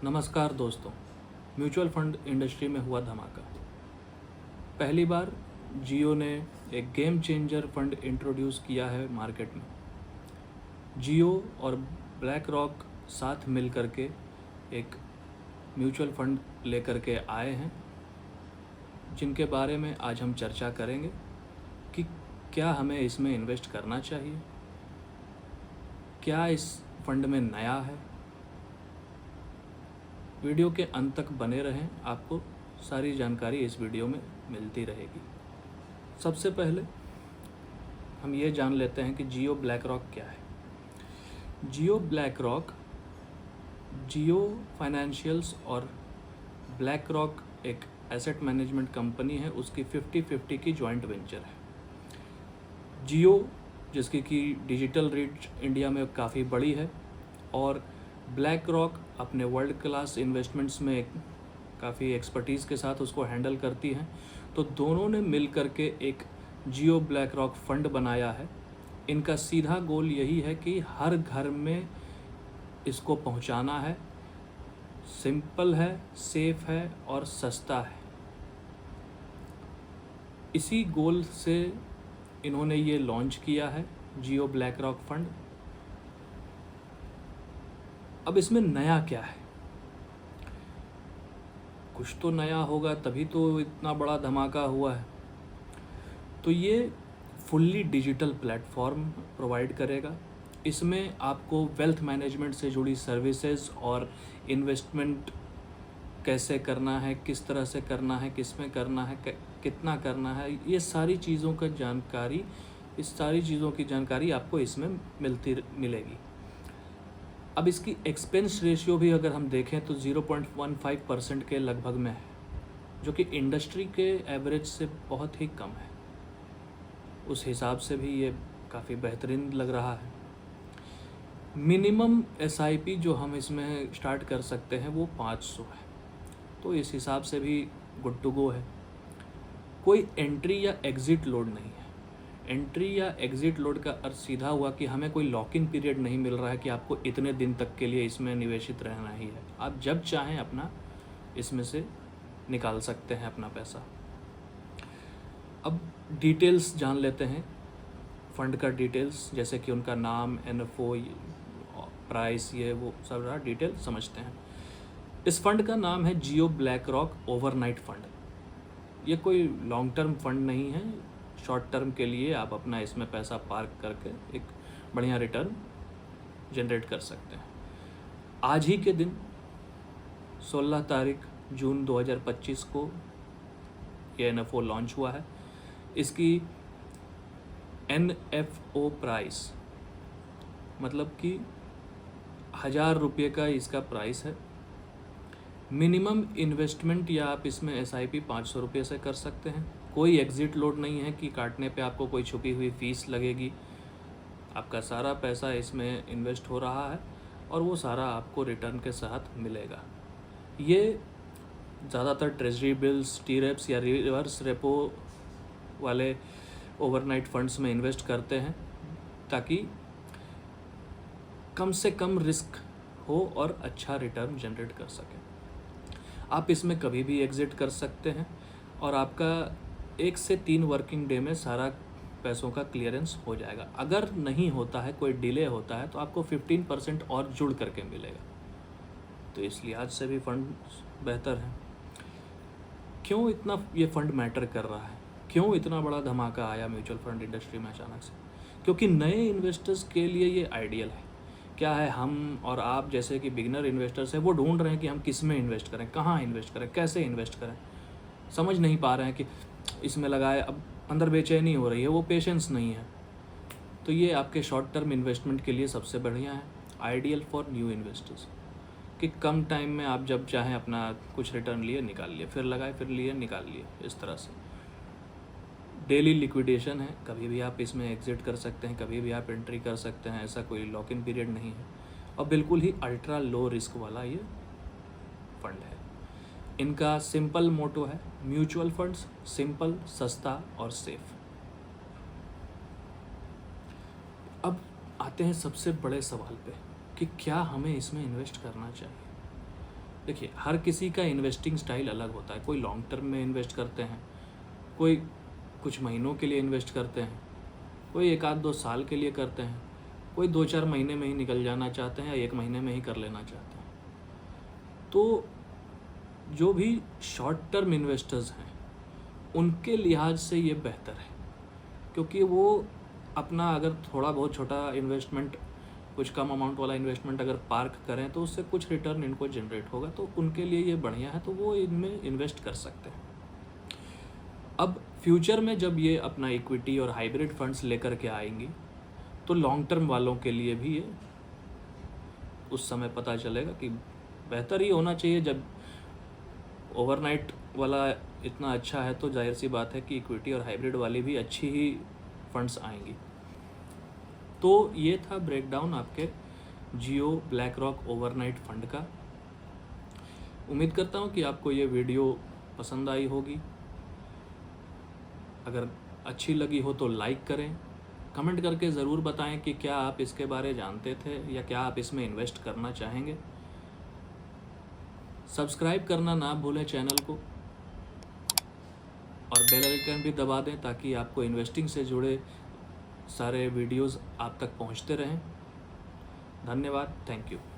नमस्कार दोस्तों। Mutual fund industry में हुआ धमाका। पहली बार जियो ने एक गेम चेंजर फंड इंट्रोड्यूस किया है मार्केट में। जियो और ब्लैक रॉक साथ मिल कर के एक म्यूचुअल फंड लेकर के आए हैं, जिनके बारे में आज हम चर्चा करेंगे कि क्या हमें इसमें इन्वेस्ट करना चाहिए, क्या इस फंड में नया है। वीडियो के अंत तक बने रहें, आपको सारी जानकारी इस वीडियो में मिलती रहेगी। सबसे पहले हम ये जान लेते हैं कि जियो ब्लैक रॉक क्या है। जियो ब्लैक रॉक, जियो फाइनेंशियल्स और ब्लैक रॉक एक एसेट मैनेजमेंट कंपनी है, उसकी 50-50 की जॉइंट वेंचर है। जियो जिसकी कि डिजिटल रीच इंडिया में काफ़ी बड़ी है, और ब्लैक रॉक अपने वर्ल्ड क्लास इन्वेस्टमेंट्स में काफ़ी एक्सपर्टीज़ के साथ उसको हैंडल करती हैं। तो दोनों ने मिल कर के एक जियो ब्लैक रॉक फंड बनाया है। इनका सीधा गोल यही है कि हर घर में इसको पहुंचाना है। सिंपल है, सेफ है और सस्ता है। इसी गोल से इन्होंने ये लॉन्च किया है जियो ब्लैक रॉक फंड। अब इसमें नया क्या है? कुछ तो नया होगा, तभी तो इतना बड़ा धमाका हुआ है। तो ये फुल्ली डिजिटल प्लेटफॉर्म प्रोवाइड करेगा। इसमें आपको वेल्थ मैनेजमेंट से जुड़ी सर्विसेज और इन्वेस्टमेंट कैसे करना है, किस तरह से करना है, किस में करना है, कितना करना है, ये सारी चीज़ों का जानकारी, इस सारी चीज़ों की जानकारी आपको इसमें मिलेगी। अब इसकी एक्सपेंस रेशियो भी अगर हम देखें तो 0.15% के लगभग में है, जो कि इंडस्ट्री के एवरेज से बहुत ही कम है। उस हिसाब से भी ये काफ़ी बेहतरीन लग रहा है। मिनिमम SIP जो हम इसमें स्टार्ट कर सकते हैं वो 500 है, तो इस हिसाब से भी गुड टू गो है। कोई एंट्री या एग्ज़िट लोड नहीं है। एंट्री या एग्ज़िट लोड का अर्थ सीधा हुआ कि हमें कोई लॉक इन पीरियड नहीं मिल रहा है कि आपको इतने दिन तक के लिए इसमें निवेशित रहना ही है। आप जब चाहें अपना इसमें से निकाल सकते हैं अपना पैसा। अब डिटेल्स जान लेते हैं फ़ंड का डिटेल्स, जैसे कि उनका नाम, NFO, प्राइस, ये वो सब रहा डिटेल समझते हैं। इस फंड का नाम है जियो ब्लैक रॉक ओवरनाइट फंड। ये कोई लॉन्ग टर्म फंड नहीं है, शॉर्ट टर्म के लिए आप अपना इसमें पैसा पार्क करके एक बढ़िया रिटर्न जनरेट कर सकते हैं। आज ही के दिन 16 तारीख जून 2025 को ये NFO लॉन्च हुआ है। इसकी NFO प्राइस मतलब कि 1000 रुपये का इसका प्राइस है। मिनिमम इन्वेस्टमेंट या आप इसमें SIP 500 रुपये से कर सकते हैं। कोई एग्ज़िट लोड नहीं है कि काटने पे आपको कोई छुपी हुई फ़ीस लगेगी। आपका सारा पैसा इसमें इन्वेस्ट हो रहा है और वो सारा आपको रिटर्न के साथ मिलेगा। ये ज़्यादातर ट्रेजरी बिल्स, TREPS या रिवर्स रेपो वाले ओवरनाइट फंड्स में इन्वेस्ट करते हैं, ताकि कम से कम रिस्क हो और अच्छा रिटर्न जनरेट कर सकें। आप इसमें कभी भी एग्ज़िट कर सकते हैं और आपका 1 से 3 वर्किंग डे में सारा पैसों का क्लियरेंस हो जाएगा। अगर नहीं होता है, कोई डिले होता है, तो आपको 15% और जुड़ करके मिलेगा। तो इस लिहाज से भी फंड बेहतर है। क्यों इतना ये फंड मैटर कर रहा है, क्यों इतना बड़ा धमाका आया म्यूचुअल फंड इंडस्ट्री में अचानक से? क्योंकि नए इन्वेस्टर्स के लिए ये आइडियल है। क्या है, हम और आप जैसे कि बिगिनर इन्वेस्टर्स हैं, वो ढूंढ रहे हैं कि हम किस में इन्वेस्ट करें, कहाँ इन्वेस्ट करें, कैसे इन्वेस्ट करें। समझ नहीं पा रहे हैं कि इसमें लगाए, अब अंदर बेचैनी हो रही है, वो पेशेंस नहीं है। तो ये आपके शॉर्ट टर्म इन्वेस्टमेंट के लिए सबसे बढ़िया है, आइडियल फॉर न्यू इन्वेस्टर्स, कि कम टाइम में आप जब चाहें अपना कुछ रिटर्न लिए, निकाल लिए, फिर लगाए, फिर लिए, निकाल लिए। इस तरह से डेली लिक्विडेशन है, कभी भी आप इसमें एग्ज़िट कर सकते हैं, कभी भी आप एंट्री कर सकते हैं। ऐसा कोई लॉक इन पीरियड नहीं है और बिल्कुल ही अल्ट्रा लो रिस्क वाला ये फंड है। इनका सिंपल मोटो है, म्यूचुअल फंड्स सिंपल, सस्ता और सेफ। अब आते हैं सबसे बड़े सवाल पे कि क्या हमें इसमें इन्वेस्ट करना चाहिए। देखिए, हर किसी का इन्वेस्टिंग स्टाइल अलग होता है। कोई लॉन्ग टर्म में इन्वेस्ट करते हैं, कोई कुछ महीनों के लिए इन्वेस्ट करते हैं, कोई 1-2 साल के लिए करते हैं, कोई 2-4 महीने में ही निकल जाना चाहते हैं या 1 महीने में ही कर लेना चाहते हैं। तो जो भी शॉर्ट टर्म इन्वेस्टर्स हैं, उनके लिहाज से ये बेहतर है, क्योंकि वो अपना अगर थोड़ा बहुत छोटा इन्वेस्टमेंट, कुछ कम अमाउंट वाला इन्वेस्टमेंट अगर पार्क करें तो उससे कुछ रिटर्न इनको जनरेट होगा, तो उनके लिए ये बढ़िया है, तो वो इनमें इन्वेस्ट कर सकते हैं। अब फ्यूचर में जब ये अपना इक्विटी और हाइब्रिड फंड्स लेकर के आएंगी, तो लॉन्ग टर्म वालों के लिए भी ये उस समय पता चलेगा कि बेहतर ही होना चाहिए। जब ओवरनाइट वाला इतना अच्छा है, तो जाहिर सी बात है कि इक्विटी और हाइब्रिड वाली भी अच्छी ही फंड्स आएंगी। तो ये था ब्रेकडाउन आपके जियो ब्लैक रॉक ओवरनाइट फंड का। उम्मीद करता हूँ कि आपको ये वीडियो पसंद आई होगी। अगर अच्छी लगी हो तो लाइक करें, कमेंट करके ज़रूर बताएं कि क्या आप इसके बारे जानते थे या क्या आप इसमें इन्वेस्ट करना चाहेंगे। सब्सक्राइब करना ना भूलें चैनल को, और बेल आइकन भी दबा दें ताकि आपको इन्वेस्टिंग से जुड़े सारे वीडियोस आप तक पहुंचते रहें। धन्यवाद, थैंक यू।